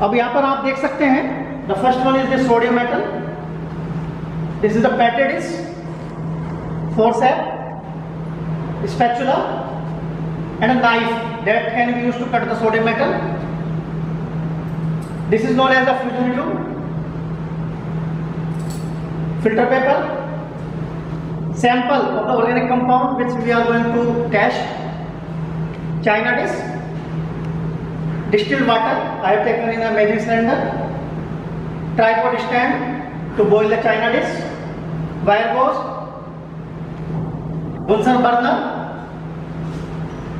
अब यहाँ पर आप देख सकते हैं, the first one is the sodium metal, this is the पैटेड dish, forceps, spatula and a knife that can be used to cut the sodium metal. This is known as the fusion tube, filter paper, sample of the organic compound which we are going to test, china dish, distilled water I have taken in a measuring cylinder, tripod stand to boil the china dish, wire gauze, Bunsen burner,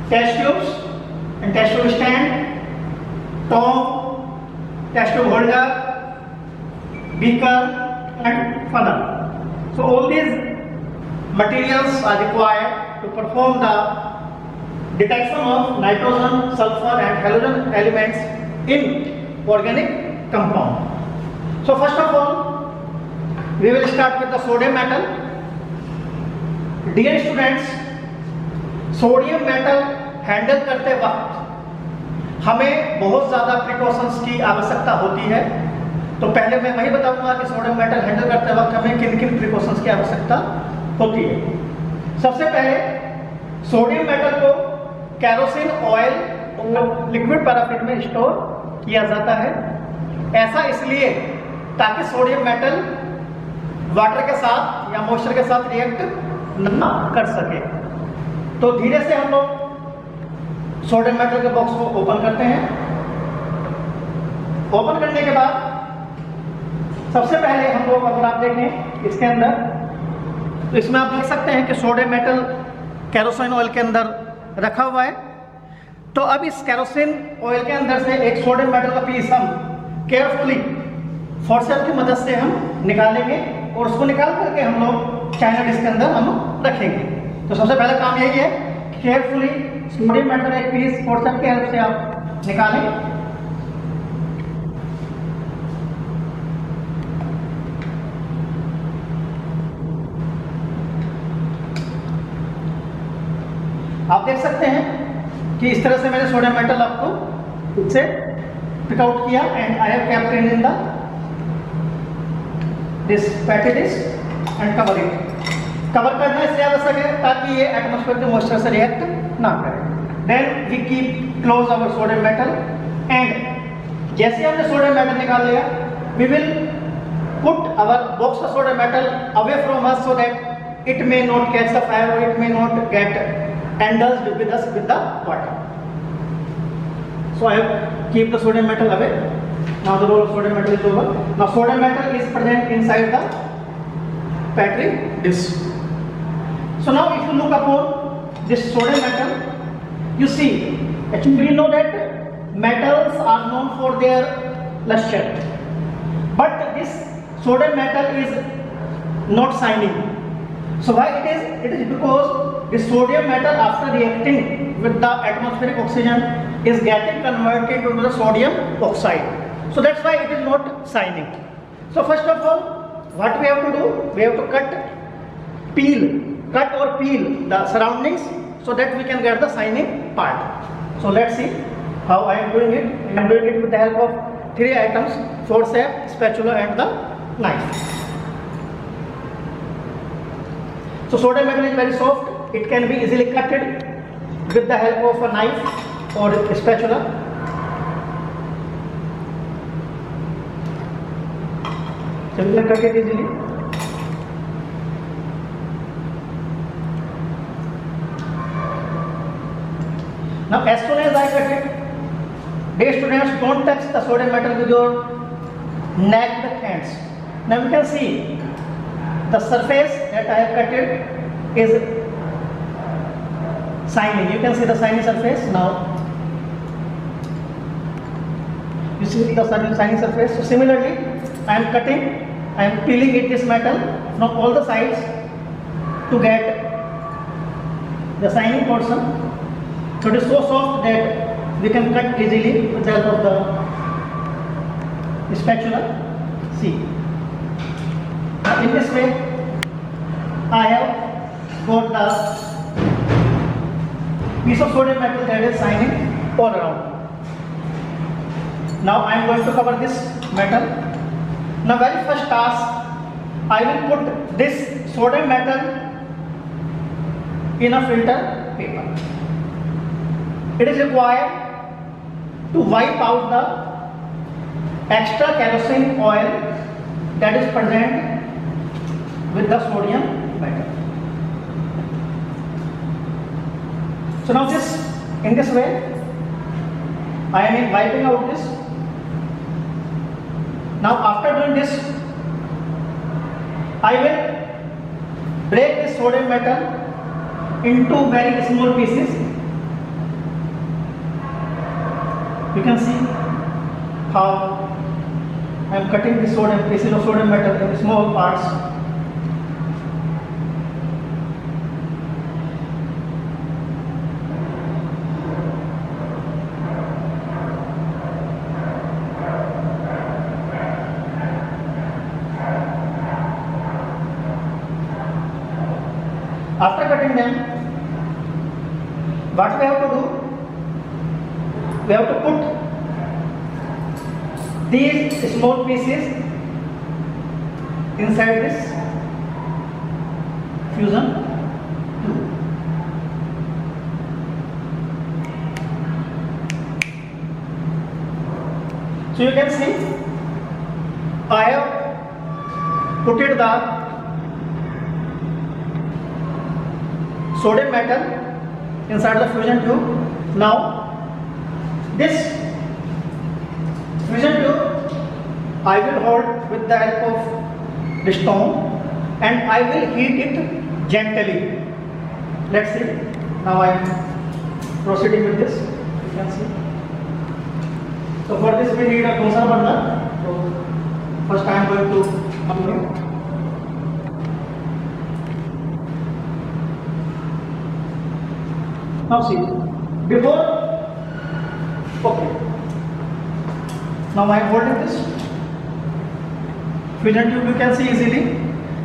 test tubes and test tube stand, tong, test tube holder, beaker and funnel. So all these materials are required to perform the detection of nitrogen, sulfur and halogen elements in organic compound. So first of all, we will start with the sodium metal. Dear students, sodium metal handle करते वक्त हमें बहुत ज़्यादा precautions की आवश्यकता होती है। तो पहले मैं वही बताऊंगा कि सोडियम मेटल हैंडल करते वक्त हमें किन किन प्रिकॉशंस की आवश्यकता होती है। सबसे पहले सोडियम मेटल को केरोसिन ऑयल और लिक्विड पैराफिन में स्टोर किया जाता है। ऐसा इसलिए ताकि सोडियम मेटल वाटर के साथ या मॉइस्चर के साथ रिएक्ट ना कर सके। तो धीरे से हम लोग सोडियम मेटल के बॉक्स को ओपन करते हैं। ओपन करने के बाद सबसे पहले हम लोग, अगर आप देखें इसके अंदर, तो इसमें आप देख सकते हैं कि सोडियम मेटल केरोसिन ऑयल के अंदर रखा हुआ है। तो अब इस केरोसिन ऑयल के अंदर से एक सोडियम मेटल का पीस हम केयरफुली फोर्सेप की मदद से हम निकालेंगे और उसको निकाल करके हम लोग चाइना डिश के अंदर हम रखेंगे। तो सबसे पहला काम यही है कि केयरफुली सोडियम मेटल एक पीस फोर्सेप की हेल्प से आप निकालें। आप देख सकते हैं कि इस तरह से मैंने सोडियम मेटल आपको इससे पिक आउट किया and I have kept it in the this packet dish and cover it. Cover करना इसलिए आवश्यक है ताकि ये एटमॉस्फेयर के मॉइस्चर से रिएक्ट ना करे। Then we keep close our sodium metal and जैसे हमने सोडियम मेटल निकाल लिया, we will put our box of sodium metal away from us so that it may not catch the fire और it may not get indulged with us with the water. So I have keep the sodium metal away. Now the role of sodium metal is over. Now sodium metal is present inside the Petri dish. So now if you look upon this sodium metal, you see actually we know that metals are known for their luster, but this sodium metal is not shining. So why it is? It is because the sodium metal after reacting with the atmospheric oxygen is getting converted into the sodium oxide. So that's why it is not shining. So first of all, what we have to do? We have to cut or peel the surroundings so that we can get the shining part. So let's see how I am doing it. I am doing it with the help of 3 items: forceps, spatula and the knife. So sodium metal is very soft. It can be easily cutted with the help of a knife or a spatula. So we can cut it easily. Now as soon as I cut it, dear students, don't touch the sodium metal with your naked hands. Now you can see the surface that I have cut it is shining. You can see the shiny surface now. You see the shiny surface. So similarly, I am cutting, I am peeling it this metal from all the sides to get the shiny portion. So it is so soft that we can cut easily with the help of the spatula. See. In this way, I have got the piece of sodium metal that is shining all around. Now I am going to cover this metal. Now very first task, I will put this sodium metal in a filter paper. It is required to wipe out the extra kerosene oil that is present with the sodium metal. So now this, in this way, I am wiping out this. Now after doing this, I will break this sodium metal into very small pieces. You can see how I am cutting the sodium pieces of sodium metal in small parts. After cutting them, what we have to do? We have to put these small pieces inside this fusion tube. So you can see I have put it the sodium metal inside the fusion tube. Now this fusion tube I will hold with the help of the stone and I will heat it gently. Let's see. Now I am proceeding with this. You can see. So for this we need a Bunsen burner. So first I am going to continue. Now see, before, okay, now I am holding this fusion tube, you can see easily.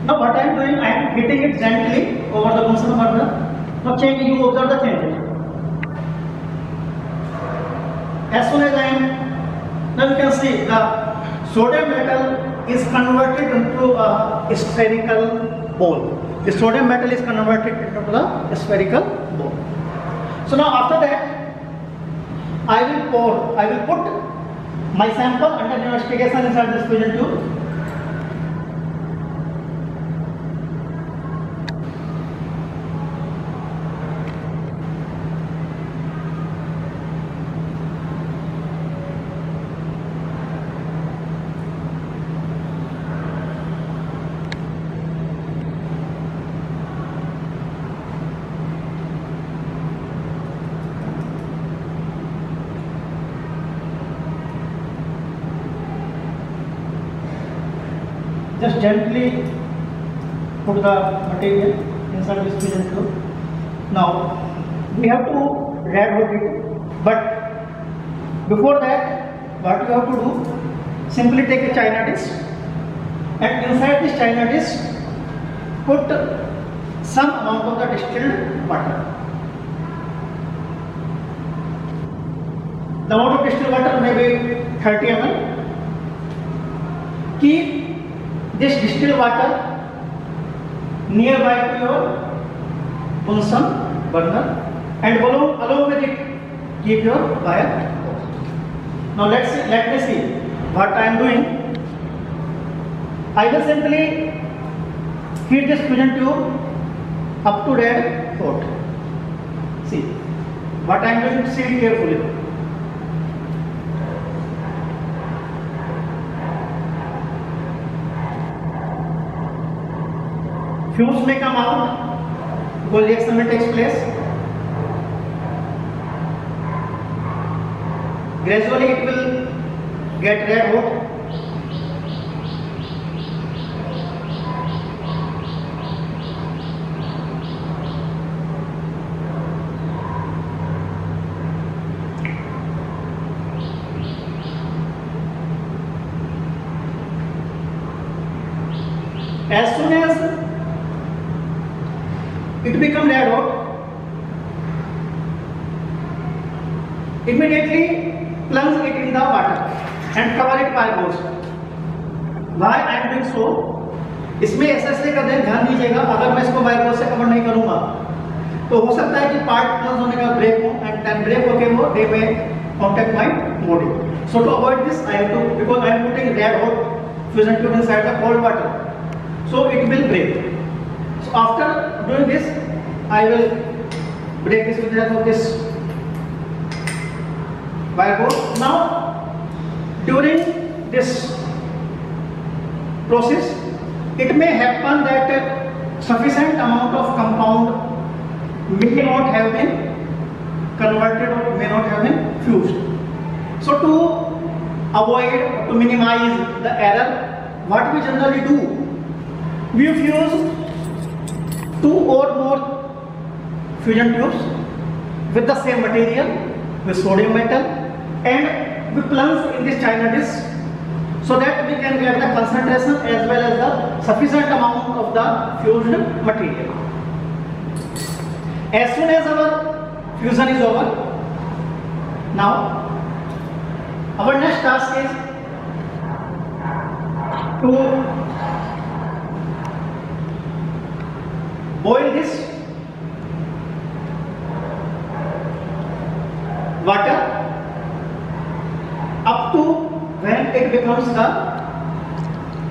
Now what I am doing, I am hitting it gently over the Bunsen burner. Now change, you observe the change. As soon as I am, now you can see the sodium metal is converted into a spherical ball. The sodium metal is converted into the spherical ball. So now after that, I will put my sample under investigation inside this fusion tube. Just gently put the material inside this fusion tube. Now we have to red hot it, but before that, what you have to do? Simply take a china dish and inside this china dish put some amount of the distilled water. The amount of distilled water may be 30 ml. Keep this distilled water nearby to your Bunsen burner and along with it keep your wire. Now let me see what I am doing. I will simply heat this fusion tube up to red hot. See what I am doing, see it carefully. Fumes may come out because reaction will take place. Gradually it will get red hot. As soon as it becomes red hot, immediately plunge it in the water. and cover it by balls. Why I am doing so? इसमें ऐसा इसलिए कर दें, ध्यान दीजिएगा, अगर मैं इसको बाय बॉल से कवर नहीं करूंगा तो हो सकता है कि पार्ट प्लस होने का ब्रेक हो, एंड देन ब्रेक होके वो दे में contact my body. So to avoid this, I have to, because I am putting red hot fusion tube inside the cold water, so it will break. So after doing this, I will break this with the help of this wire ball. Now during this process, it may happen that sufficient amount of compound may not have been converted or may not have been fused. So to avoid, to minimize the error, what we generally do, we fuse 2 or more fusion tubes with the same material, with sodium metal, and we plunge in this China dish so that we can get the concentration as well as the sufficient amount of the fused material. As soon as our fusion is over, now our next task is to boil this water up to when it becomes the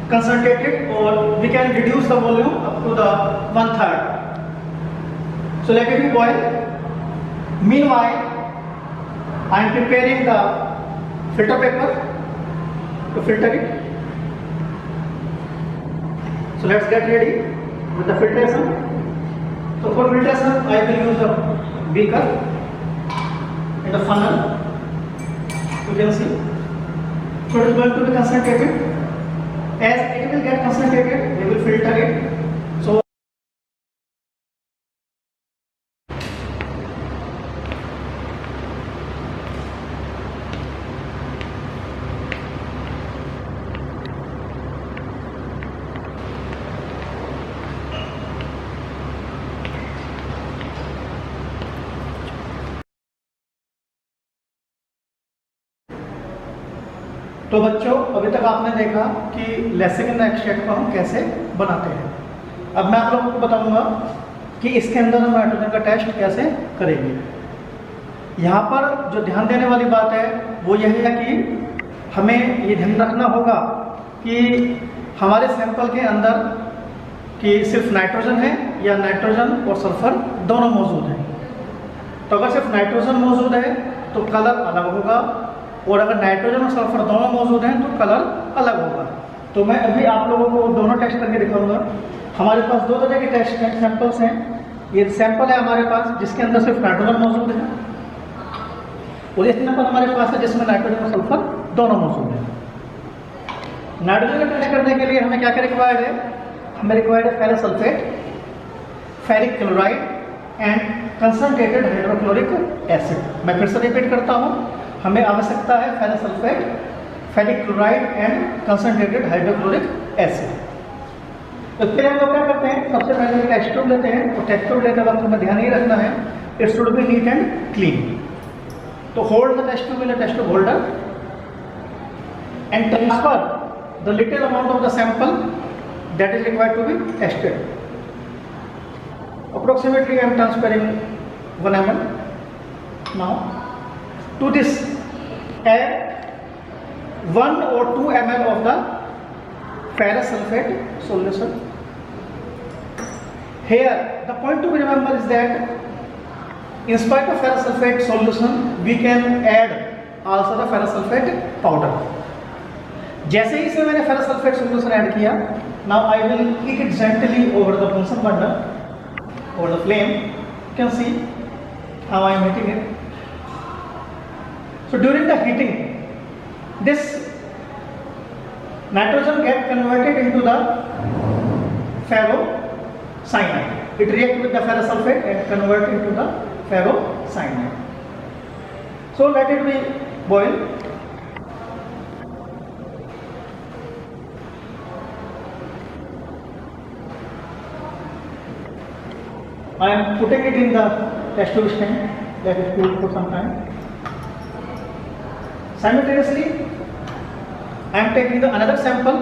concentrated, or we can reduce the volume up to the 1/3. So let it be boil. Meanwhile, I am preparing the filter paper to filter it. So let's get ready with the filtration. So for filtration, I will use the beaker and the funnel. You can see. So it is going to be concentrated. As it will get concentrated, we will filter it. So तो बच्चों, अभी तक आपने देखा कि lacing extract को हम कैसे बनाते हैं। अब मैं आप लोगों को बताऊंगा कि इसके अंदर हम नाइट्रोजन का टेस्ट कैसे करेंगे। यहाँ पर जो ध्यान देने वाली बात है वो यह है कि हमें ये ध्यान रखना होगा कि हमारे सैंपल के अंदर कि सिर्फ नाइट्रोजन है या नाइट्रोजन और सल्फर दोनों मौजूद हैं। तो अगर सिर्फ नाइट्रोजन मौजूद है तो कलर अलग होगा, और अगर नाइट्रोजन और सल्फर दोनों मौजूद हैं तो कलर अलग होगा। तो मैं अभी आप लोगों को दोनों टेस्ट करके दिखाऊंगा। हमारे पास 2 तरह के टेस्ट सैंपल्स हैं। ये सैंपल है हमारे पास जिसके अंदर सिर्फ नाइट्रोजन मौजूद है, और ये सैंपल हमारे पास है जिसमें नाइट्रोजन और सल्फर दोनों मौजूद हैं। नाइट्रोजन का टेस्ट करने के लिए हमें क्या क्या रिक्वायर्ड है? हमें रिक्वायर्ड है ferrous sulphate, ferric chloride and concentrated hydrochloric acid. मैं फिर से रिपीट करता हूँ, हमें आवश्यकता है ferrous sulphate, ferric chloride and concentrated hydrochloric acid. तो फिर हम लोग क्या करते हैं, सबसे पहले टेस्ट ट्यूब लेते हैं। तो टेस्ट ट्यूब लेते वक्त हमें ध्यान ये रखना है, it should be neat and clean. तो hold the test tube in a test tube holder and transfer the little amount of the sample that is required to be tested. Approximately I am transferring 1 ml. Now to this add 1 or 2 ml of the ferrous sulfate solution. Here the point to be remember is that in spite of ferrous sulfate solution we can add also the ferrous sulfate powder. जैसे ही इसमें मैंने ferrous sulphate solution add किया, now I will heat it gently over the Bunsen burner, over the flame. You can see how I am heating it. So during the heating this nitrogen get converted into the ferrocyanide. It react with the ferrous sulfate and convert into the ferrocyanide. So let it be boil. I am putting it in the test tube stand, let it cool for some time. Simultaneously I am taking the another sample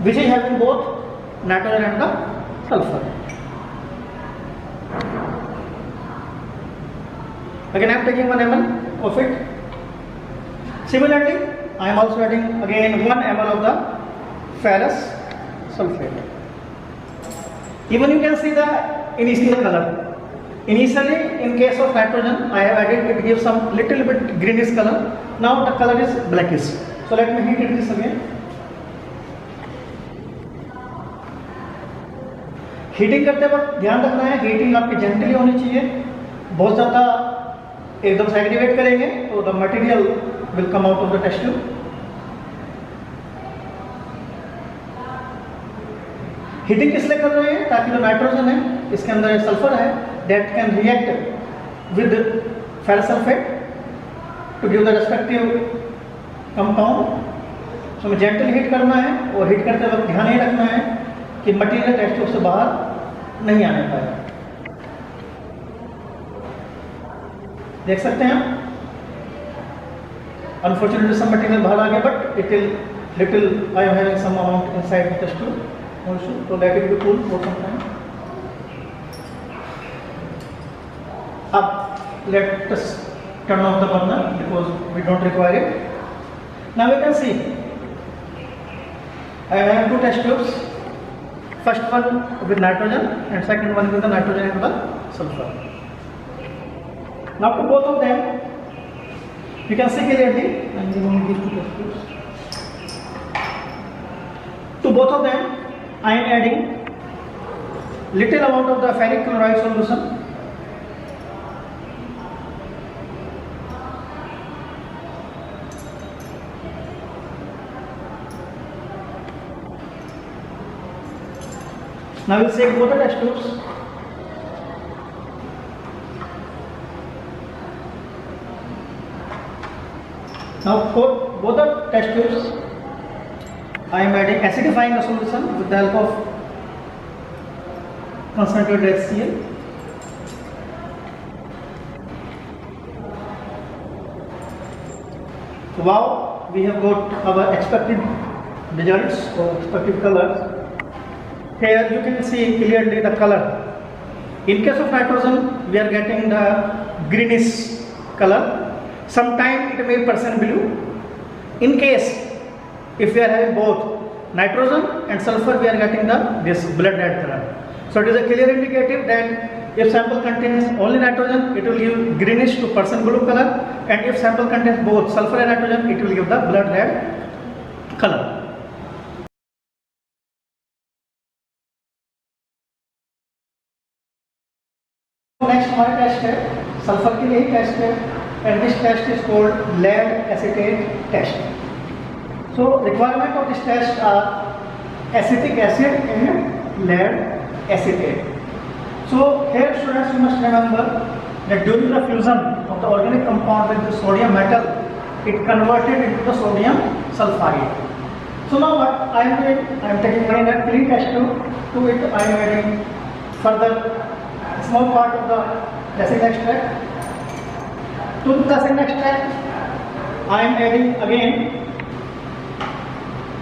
which is having both nitrogen and the sulfur. Again I am taking 1 ml of it. Similarly, I am also adding again 1 ml of the ferrous sulfate. Even you can see the initial color. Initially, in case of nitrogen, I have added, it gives some little bit greenish color. Now the color is blackish. So let me heat it this again. Heating करते वक्त ध्यान रखना है, heating आपकी gently होनी चाहिए. बहुत ज़्यादा एकदम से एक्टिवेट करेंगे तो the material will come out of the test tube. Heating किस लिए कर रहे हैं? ताकि जो नाइट्रोजन है, इसके अंदर सल्फर है, that can react with ferrous sulfate to give the respective compound. So हमें जेंटल हीट करना है और हीट करते वक्त ध्यान ये रखना है कि मटेरियल टेस्ट ट्यूब से बाहर नहीं आने पाए. देख सकते हैं अनफॉर्चुनेटली सम मटेरियल बाहर आ गया, but it will little I am having some amount inside the test tube also, so let it be cool for some time. Up, let us turn off the burner because we don't require it. Now we can see I have 2 test tubes. First one with nitrogen and second one with the nitrogen and the sulfur. Now to both of them, you can see clearly. I am removing these 2 test tubes. To both of them, I am adding little amount of the ferric chloride solution. Now we will take both the test tubes. Now for both the test tubes, I am adding acidifying the solution with the help of concentrated HCl. So now we have got our expected results or expected colors. Here you can see clearly the color. In case of nitrogen, we are getting the greenish color. Sometimes it may be percent blue. In case if we are having both nitrogen and sulfur, we are getting this blood red color. So it is a clear indicative that if sample contains only nitrogen, it will give greenish to percent blue color, and if sample contains both sulfur and nitrogen, it will give the blood red color. Next हमारा test है sulphur के लिए ही test है, and this test is called lead acetate test. So requirement of this test are acetic acid and lead acetate. So here students you must remember that during the fusion of the organic compound with the sodium metal, it converted into the sodium sulfide. So now what I am doing, I am taking a clean test tube. To it I am adding further small part of the resin extract. To the resin extract I am adding again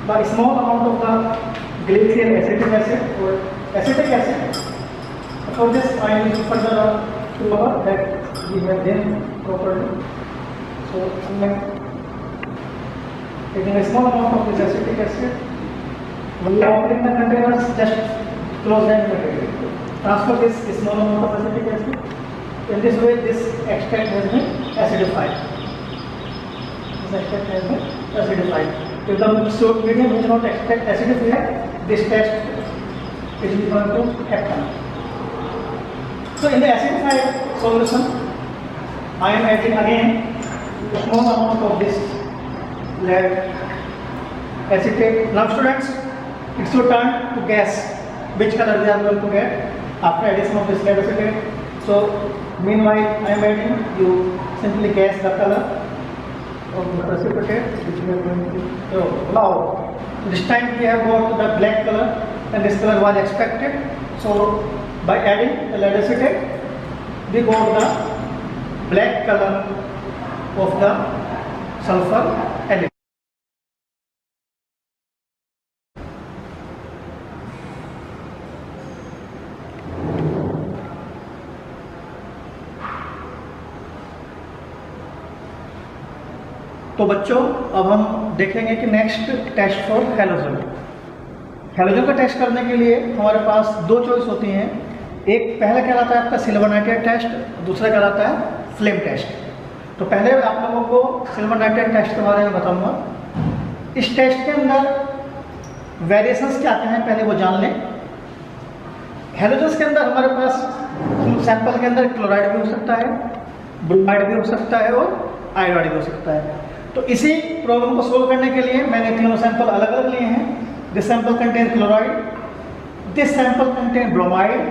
the small amount of the glacial acetic acid or acetic acid. For this I am using further rubber that we have done properly. So I am taking a small amount of this acetic acid. When you open the containers, just close them immediately. Transfer this small amount of acetic acid. In this way, this extract has been acidified. This extract has been acidified. If the medium is not extract acidified, this test is going to happen. So in the acidified solution, I am adding again a small amount of this lead acetate. Now students, it's your turn to guess which color they are going to get after addition of this lead acetate. So meanwhile I am adding, you simply guess the color of the precipitate which we are going to. So now this time we have got the black color and this color was expected. So by adding the lead acetate, we got the black color of the sulfur element. तो बच्चों अब हम देखेंगे कि next test for halogen. Halogen का test करने के लिए हमारे पास दो चॉइस होती हैं। एक पहला कहलाता है आपका सिल्वर नाइट्रेट टेस्ट, दूसरा कहलाता है फ्लेम टेस्ट। तो पहले आप लोगों को सिल्वर नाइट्रेट टेस्ट के बारे में बताऊंगा। इस टेस्ट के अंदर वेरिएशंस क्या क्या हैं पहले वो जान लें। हैलोजन्स के अंदर हमारे पास सैंपल के अंदर क्लोराइड भी हो सकता है, ब्रोमाइड भी हो सकता है और आयोडाइड भी हो सकता है। तो इसी प्रॉब्लम को सोल्व करने के लिए मैंने तीनों सैंपल अलग अलग लिए हैं। This sample contain chloride, this sample contain bromide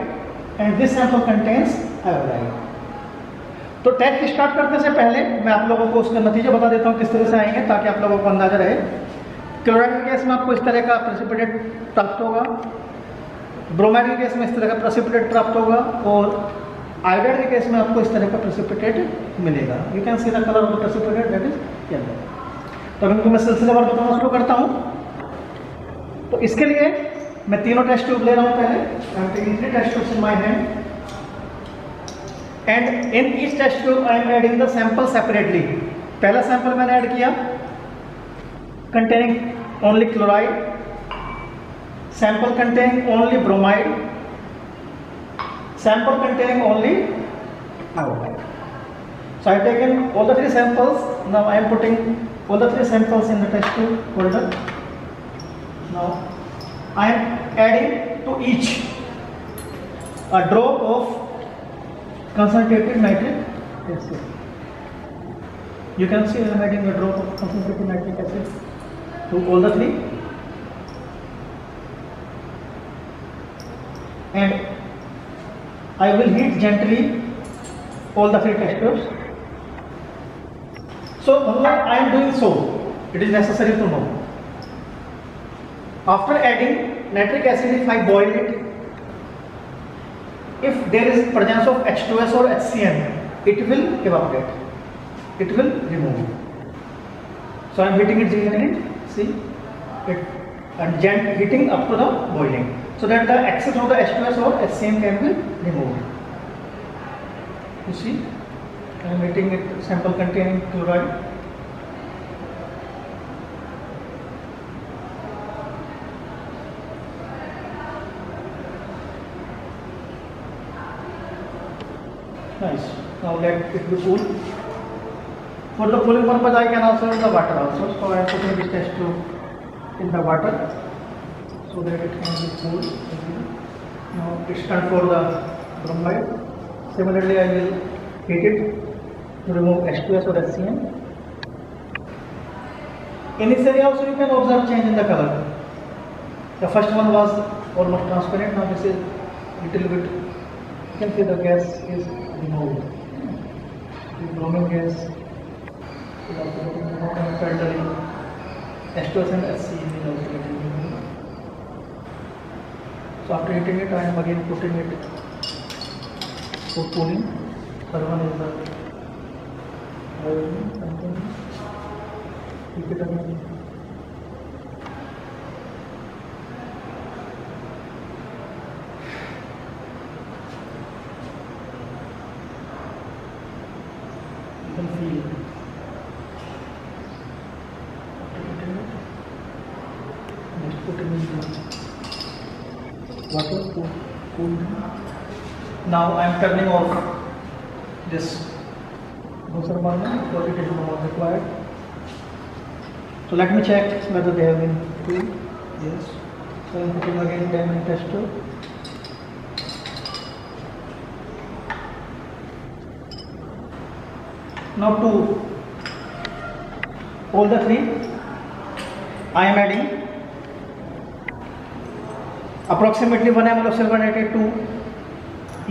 and this sample contains iodide. तो टेस्ट स्टार्ट करने से पहले मैं आप लोगों को उसका नतीजा बता देता हूँ किस तरह से आएंगे, ताकि आप लोगों को अंदाजा रहे। क्लोराइड के केस में आपको इस तरह का प्रेसिपिटेट प्राप्त होगा, ब्रोमाइड के केस में इस तरह का प्रेसिपिटेट प्राप्त होगा और आयोडाइड के केस में आपको इस तरह का प्रेसिपिटेट मिलेगा। You can see the colour of the precipitate, that is yellow. तो अभी इनको मैं सिलसिलेवार बताना शुरू करता हूँ। तो इसके लिए मैं तीनों टेस्ट ट्यूब ले रहा हूँ। पहले I am taking 3 test tubes in my hand and in each test tube I am adding the sample separately. पहला सैंपल मैंने ऐड किया containing only chloride, sample containing only bromide, sample containing only iodide. So I have taken all the 3 samples. Now I am putting all the 3 samples in the test tube holder. Now I am adding to each a drop of concentrated nitric acid. You can see I am adding a drop of concentrated nitric acid to all the 3 and I will heat gently all the 3 test tubes. So why I am doing so, it is necessary to know. After adding nitric acid, if I boil it, if there is presence of H2S or HCN, it will evaporate, it will remove. So I am heating it gently. See it and heating up to the boiling, so that the excess of the H2S or HCN can be removed. You see, I am heating it sample containing chloride. Nice. Now let it be cool. For the cooling purpose, I can also use the water also. So I am putting this test tube in the water so that it can be cooled. Now it's time for the bromide. Similarly, I will heat it to remove H2S or HCN. Initially also you can observe change in the color. The first one was almost transparent. Now this is little bit. You can see the gas is removed. The bromine gas. H2S and HCN is also getting removed. So after heating it, I am again putting it for cooling. Third one is the something. Keep it again. You can feel it. Putting in the water to cool. Now I am turning off this buzzer burner because it is no more required. So let me check whether they have been cooled. Yes. So I am putting again 10 in test tube. Now to all the 3 I am adding approximately 1 ml of silver nitrate to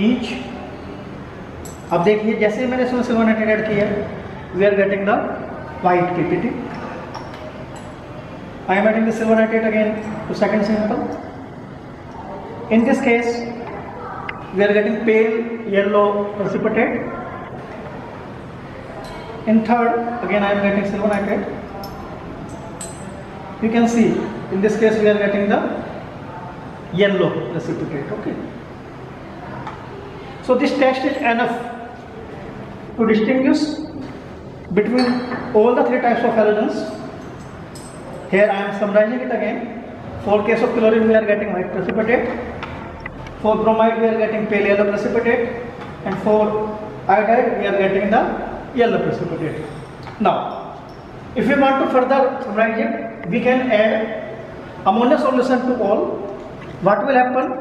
each. अब देखिए जैसे ही मैंने इसमें silver nitrate add किया, we are getting the white PPT. I am adding the silver nitrate again to second sample. In this case, we are getting pale yellow precipitate. In third, again I am getting silver nitrate. You can see in this case we are getting the yellow precipitate. Okay. So this test is enough to distinguish between all the three types of halogens. Here I am summarizing it again. For case of chlorine we are getting white precipitate, for bromide we are getting pale yellow precipitate, and for iodide we are getting the yellow precipitate. Now, if we want to further summarize it, we can add ammonia solution to all. What will happen?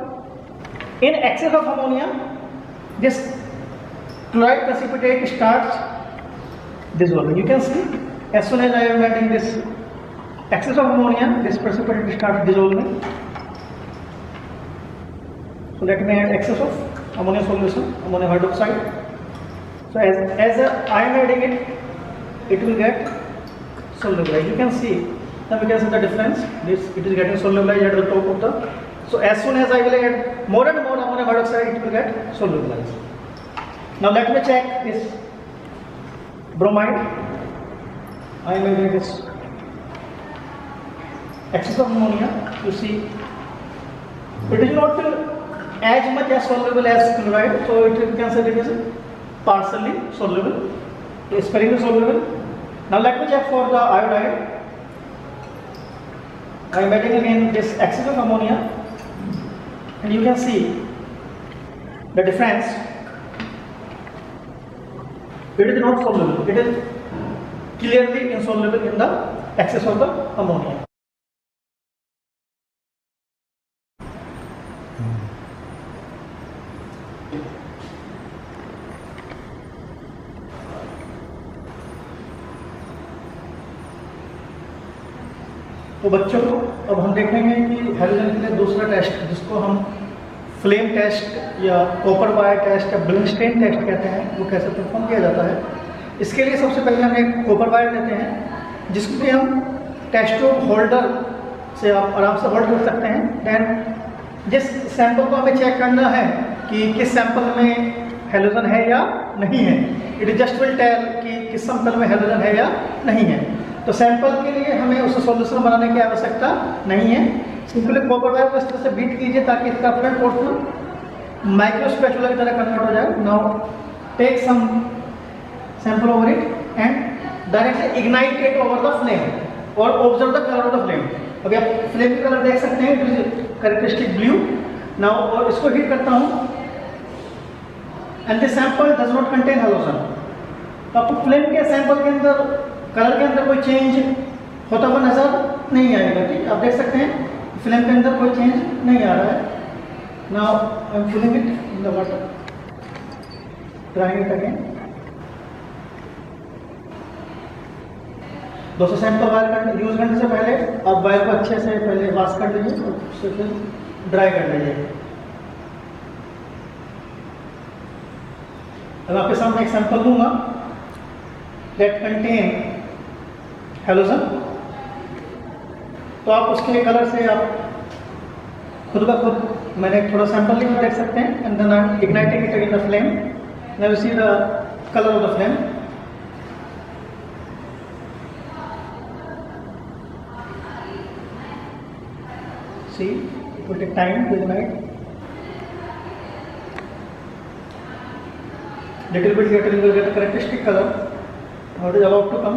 In excess of ammonia, this chloride precipitate starts dissolving. You can see, as soon as I am adding this excess of ammonia, this precipitate starts dissolving. So let me add excess of ammonia solution, ammonium hydroxide. So as I am adding it, it will get solubilized. You can see, now we can see the difference. It is getting solubilized at the top of the. So as soon as I will add more and more ammonium hydroxide, it will get solubilized. Now let me check this bromide. I am adding this excess of ammonia. You see, it is not as much as soluble as chloride, so you can say it is partially soluble, sparingly soluble. Now let me check for the iodide. I am adding again this excess of ammonia, and you can see the difference. It is not soluble, it is clearly insoluble in the excess of the ammonia. तो बच्चों को अब हम देखेंगे कि halogen के लिए दूसरा टेस्ट, जिसको हम फ्लेम टेस्ट या कॉपर वायर टेस्ट या ब्लिंस्टेन टेस्ट कहते हैं, वो कैसे परफॉर्म किया जाता है। इसके लिए सबसे पहले हम एक कॉपर वायर लेते हैं, जिसको कि हम टेस्ट ट्यूब होल्डर से आप आराम से होल्ड कर सकते हैं। दैन जिस सैंपल को हमें चेक करना है कि किस सैंपल में हैलोजन है या नहीं है, इट जस्ट विल टेल कि किस सैंपल में हैलोजन है या नहीं है। तो सैंपल के लिए हमें उस सॉल्यूशन बनाने की आवश्यकता नहीं है। सिंपली कॉपर वायर को इस तरह से बीट कीजिए ताकि इसका फ्रंट पोर्शन माइक्रोस्पैचुला की तरह कन्वर्ट हो जाए। Now take some sample over it and directly ignite it over the flame और observe the colour of the flame. अभी आप फ्लेम का कलर देख सकते हैं, it is characteristic blue. Now और इसको हीट करता हूँ and this sample does not contain halogen. तो आपको फ्लेम के सैंपल के अंदर कलर के अंदर कोई चेंज होता हुआ नजर नहीं आएगा। ठीक, आप देख सकते हैं फिल्म के अंदर कोई चेंज नहीं आ रहा है। Now I am filling it in the water, drying it again. दोस्तों सैंपल वायर यूज करने से पहले आप वायर को अच्छे से पहले वॉश कर लीजिए और उससे फिर ड्राई कर लीजिए। अब आपके सामने एक सैंपल दूंगा that contain हैलोजन, तो आप उसके कलर से आप खुद ब खुद, मैंने थोड़ा सैंपल लिया देख सकते हैं, and then I am igniting it in the flame. Now you see the colour of the flame. See, it will take time to ignite. Little bit later you will get a characteristic color. Now it is about to come.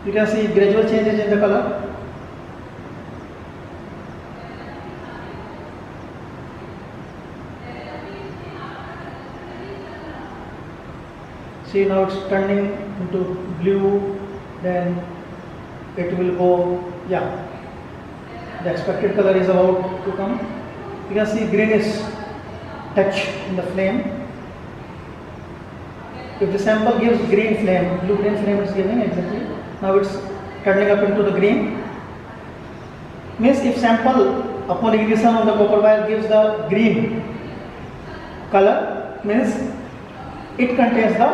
You can see gradual changes in the color. See, now it's turning into blue, then it will go, yeah, the expected color is about to come. You can see greenish touch in the flame. If the sample gives green flame, blue-green flame is giving exactly. Now it's turning up into the green. Means if sample upon ignition of the copper wire gives the green color, means it contains the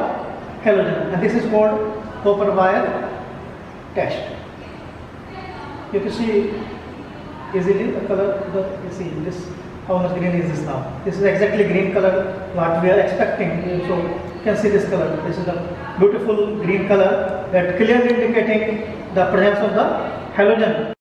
halogen, and this is called copper wire test. You can see easily the color. You see this, how much green is this now? This is exactly green color what we are expecting. So you can see this color. This is a beautiful green color that clearly indicating the presence of the halogen.